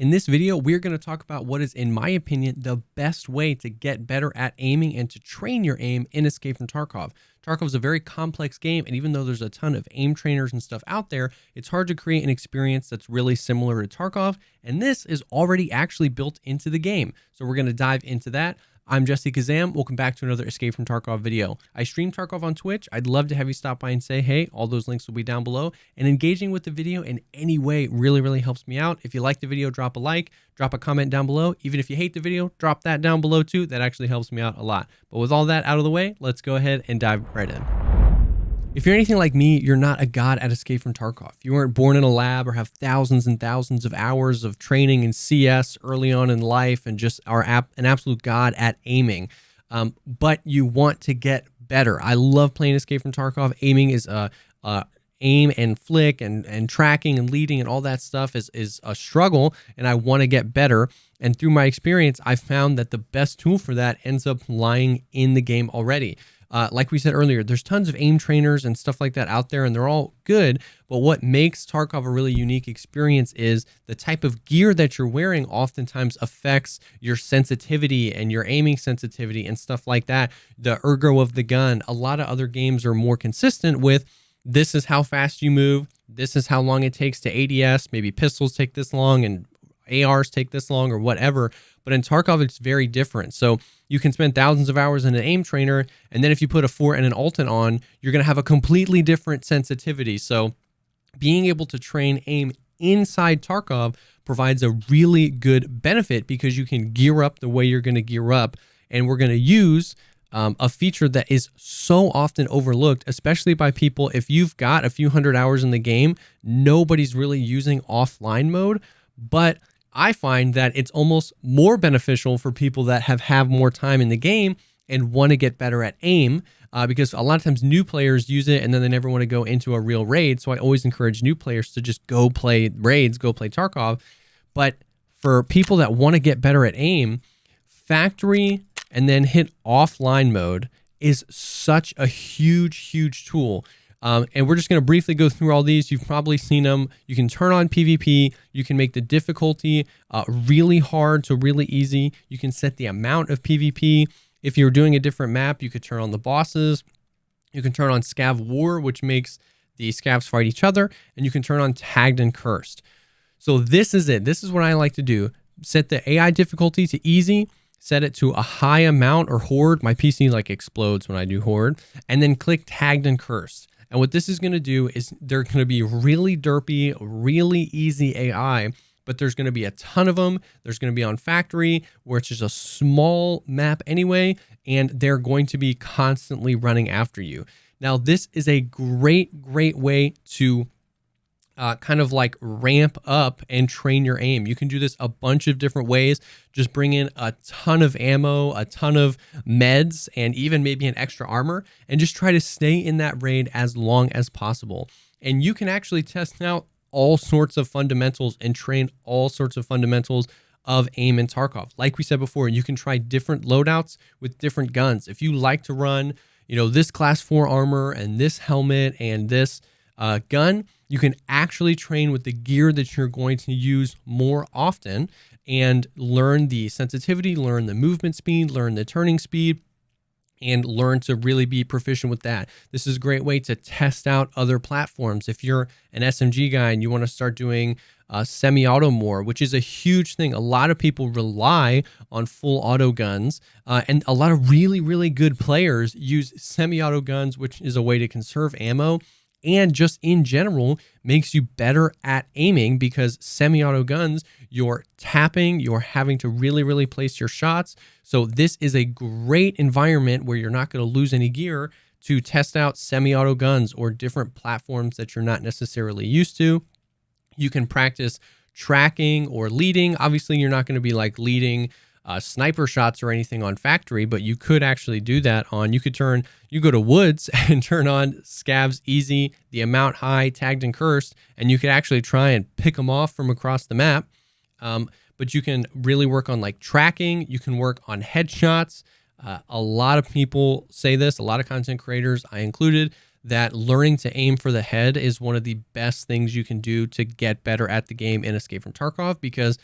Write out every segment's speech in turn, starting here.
In this video, we're going to talk about what is, in my opinion, the best way to get better at aiming and to train your aim in Escape from Tarkov. Tarkov is a very complex game, and even though there's a ton of aim trainers and stuff out there, it's hard to create an experience that's really similar to Tarkov, and this is already actually built into the game. So we're going to dive into that. I'm JesseKazam. Welcome back to another Escape from Tarkov video. I stream Tarkov on Twitch. I'd love to have you stop by and say hey. All those links will be down below. And engaging with the video in any way really helps me out. If you like the video, drop a like, drop a comment down below. Even if you hate the video, drop that down below too. That actually helps me out a lot. But with all that out of the way, let's go ahead and dive right in. If you're anything like me, you're not a god at Escape from Tarkov. You weren't born in a lab or have thousands and thousands of hours of training in CS early on in life and just are an absolute god at aiming. But you want to get better. I love playing Escape from Tarkov. Aiming is aim and flick and tracking and leading and all that stuff is a struggle, and I want to get better. And through my experience, I found that the best tool for that ends up lying in the game already. Like we said earlier, there's tons of aim trainers and stuff like that out there, and they're all good. But what makes Tarkov a really unique experience is the type of gear that you're wearing oftentimes affects your sensitivity and your aiming sensitivity and stuff like that. The ergo of the gun. A lot of other games are more consistent with this is how fast you move. This is how long it takes to ADS. Maybe pistols take this long and ARs take this long or whatever. But in Tarkov, it's very different. So you can spend thousands of hours in an aim trainer, and then if you put a fort and an ultimate on, you're going to have a completely different sensitivity. So being able to train aim inside Tarkov provides a really good benefit because you can gear up the way you're going to gear up. And we're going to use a feature that is so often overlooked, especially by people. If you've got a few hundred hours in the game, nobody's really using offline mode, but I find that it's almost more beneficial for people that have more time in the game and want to get better at aim, because a lot of times new players use it and then they never want to go into a real raid. So I always encourage new players to just go play raids, go play Tarkov. But for people that want to get better at aim, factory and then hit offline mode is such a huge tool. And we're just going to briefly go through all these. You've probably seen them. You can turn on PvP. You can make the difficulty really hard to really easy. You can set the amount of PvP. If you're doing a different map, you could turn on the bosses. You can turn on Scav War, which makes the Scavs fight each other. And you can turn on Tagged and Cursed. So this is it. This is what I like to do. Set the AI difficulty to easy. Set it to a high amount or Horde. My PC like explodes when I do Horde. And then click Tagged and Cursed. And what this is going to do is they're going to be really derpy, really easy AI, but there's going to be a ton of them. There's going to be on factory, where it's just a small map anyway, and they're going to be constantly running after you. Now, this is a great way to kind of like ramp up and train your aim. You can do this a bunch of different ways. Just bring in a ton of ammo, a ton of meds, and even maybe an extra armor, and just try to stay in that raid as long as possible. And you can actually test out all sorts of fundamentals and train all sorts of fundamentals of aim in Tarkov. Like we said before, you can try different loadouts with different guns. If you like to run, this class 4 armor and this helmet and this gun, you can actually train with the gear that you're going to use more often and learn the sensitivity, learn the movement speed, learn the turning speed, and learn to really be proficient with that. This is a great way to test out other platforms. If you're an SMG guy and you want to start doing semi-auto more, which is a huge thing. A lot of people rely on full auto guns, and a lot of really good players use semi-auto guns, which is a way to conserve ammo. And just in general makes you better at aiming, because semi-auto guns, you're tapping, you're having to really place your shots. So this is a great environment where you're not going to lose any gear to test out semi-auto guns or different platforms that you're not necessarily used to. You can practice tracking or leading. Obviously, you're not going to be like leading sniper shots or anything on factory, but you could actually do that on, you go to Woods and turn on Scavs easy, the amount high, Tagged and Cursed, and you could actually try and pick them off from across the map. But you can really work on like tracking. You can work on headshots. A lot of people say this, a lot of content creators, I included, that learning to aim for the head is one of the best things you can do to get better at the game in Escape from Tarkov, because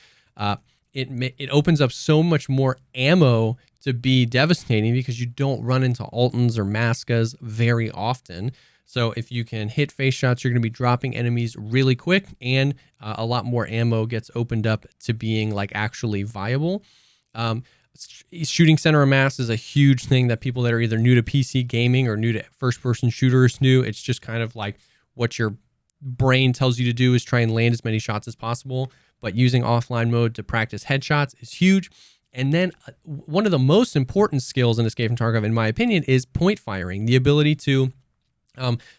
It opens up so much more ammo to be devastating because you don't run into Altons or Maskas very often. So if you can hit face shots, you're going to be dropping enemies really quick, and a lot more ammo gets opened up to being like actually viable. Shooting center of mass is a huge thing that people that are either new to PC gaming or new to first-person shooters do. It's just kind of like what your brain tells you to do is try and land as many shots as possible. But using offline mode to practice headshots is huge. And then one of the most important skills in Escape from Tarkov, in my opinion, is point firing. The ability to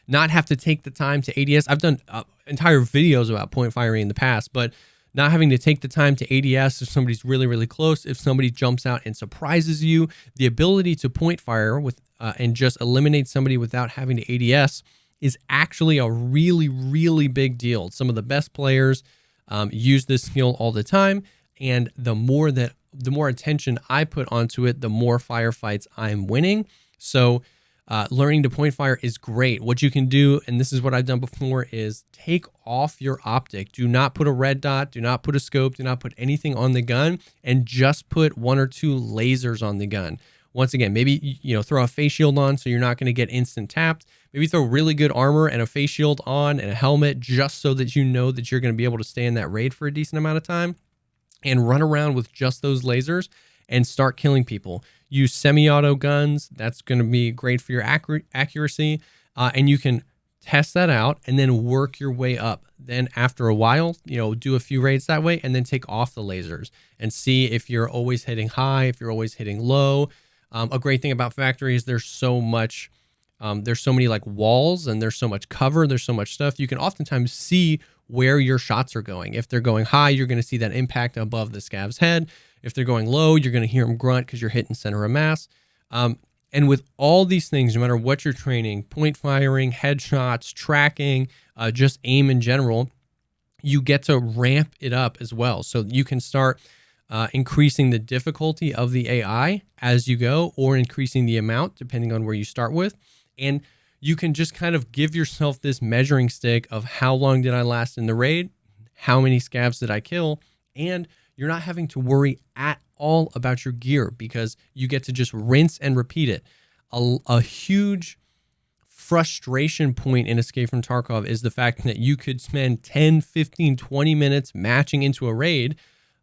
not have to take the time to ADS. I've done entire videos about point firing in the past, but not having to take the time to ADS if somebody's really, really close, if somebody jumps out and surprises you, the ability to point fire with and just eliminate somebody without having to ADS is actually a really, really big deal. Some of the best players use this skill all the time, and the more attention I put onto it, the more firefights I'm winning. So learning to point fire is great. What you can do, and this is what I've done before, is take off your optic. Do not put a red dot, do not put a scope, do not put anything on the gun, and just put 1 or 2 lasers on the gun. Once again, maybe throw a face shield on so you're not going to get instant tapped. Maybe throw really good armor and a face shield on and a helmet just so that you know that you're going to be able to stay in that raid for a decent amount of time, and run around with just those lasers and start killing people. Use semi-auto guns. That's going to be great for your accuracy. And you can test that out and then work your way up. Then after a while, do a few raids that way and then take off the lasers and see if you're always hitting high, if you're always hitting low. A great thing about Factory is there's so many like walls, and there's so much cover, there's so much stuff. You can oftentimes see where your shots are going. If they're going high, you're going to see that impact above the scav's head. If they're going low, you're going to hear them grunt because you're hitting center of mass. And with all these things, no matter what you're training, point firing, headshots, tracking, just aim in general, you get to ramp it up as well. So you can start increasing the difficulty of the AI as you go, or increasing the amount depending on where you start with. And you can just kind of give yourself this measuring stick of how long did I last in the raid, how many scavs did I kill, and you're not having to worry at all about your gear because you get to just rinse and repeat it. A huge frustration point in Escape from Tarkov is the fact that you could spend 10, 15, 20 minutes matching into a raid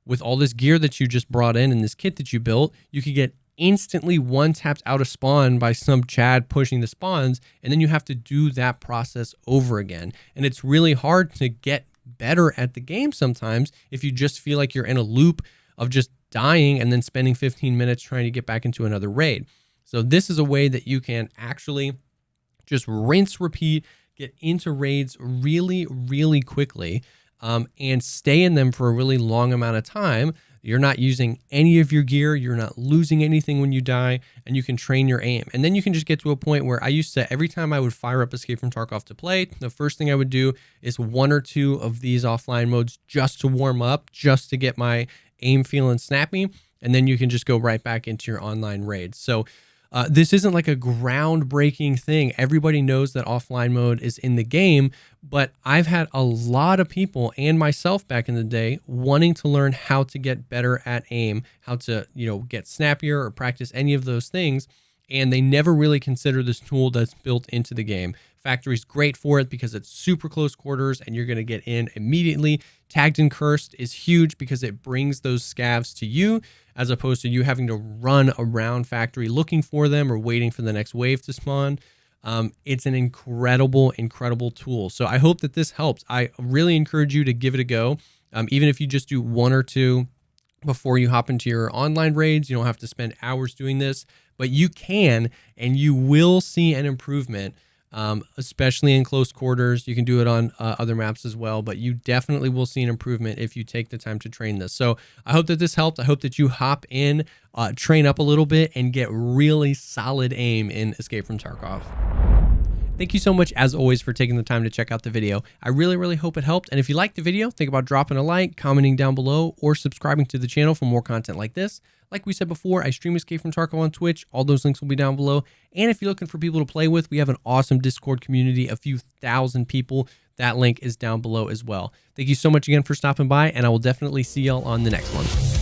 with all this gear that you just brought in and this kit that you built. You could get instantly one-tapped out of spawn by some Chad pushing the spawns, and then you have to do that process over again. And it's really hard to get better at the game sometimes if you just feel like you're in a loop of just dying and then spending 15 minutes trying to get back into another raid. So this is a way that you can actually just rinse, repeat, get into raids really, really quickly, and stay in them for a really long amount of time. You're not using any of your gear. You're not losing anything when you die, and you can train your aim. And then you can just get to a point where I used to, every time I would fire up Escape from Tarkov to play, the first thing I would do is 1 or 2 of these offline modes just to warm up, just to get my aim feeling snappy. And then you can just go right back into your online raids. So this isn't like a groundbreaking thing. Everybody knows that offline mode is in the game, but I've had a lot of people and myself back in the day wanting to learn how to get better at aim, how to, get snappier or practice any of those things. And they never really consider this tool that's built into the game. Factory's great for it because it's super close quarters and you're going to get in immediately. Tagged and Cursed is huge because it brings those scavs to you as opposed to you having to run around Factory looking for them or waiting for the next wave to spawn. It's an incredible, incredible tool. So I hope that this helps. I really encourage you to give it a go. Even if you just do 1 or 2 before you hop into your online raids, you don't have to spend hours doing this, but you can, and you will see an improvement, especially in close quarters. You can do it on other maps as well, but you definitely will see an improvement if you take the time to train this. So I hope that this helped. I hope that you hop in, train up a little bit, and get really solid aim in Escape from Tarkov. Thank you so much, as always, for taking the time to check out the video. I really, really hope it helped. And if you liked the video, think about dropping a like, commenting down below, or subscribing to the channel for more content like this. Like we said before, I stream Escape from Tarkov on Twitch. All those links will be down below. And if you're looking for people to play with, we have an awesome Discord community, a few thousand people that link is down below as well. Thank you so much again for stopping by, and I will definitely see y'all on the next one.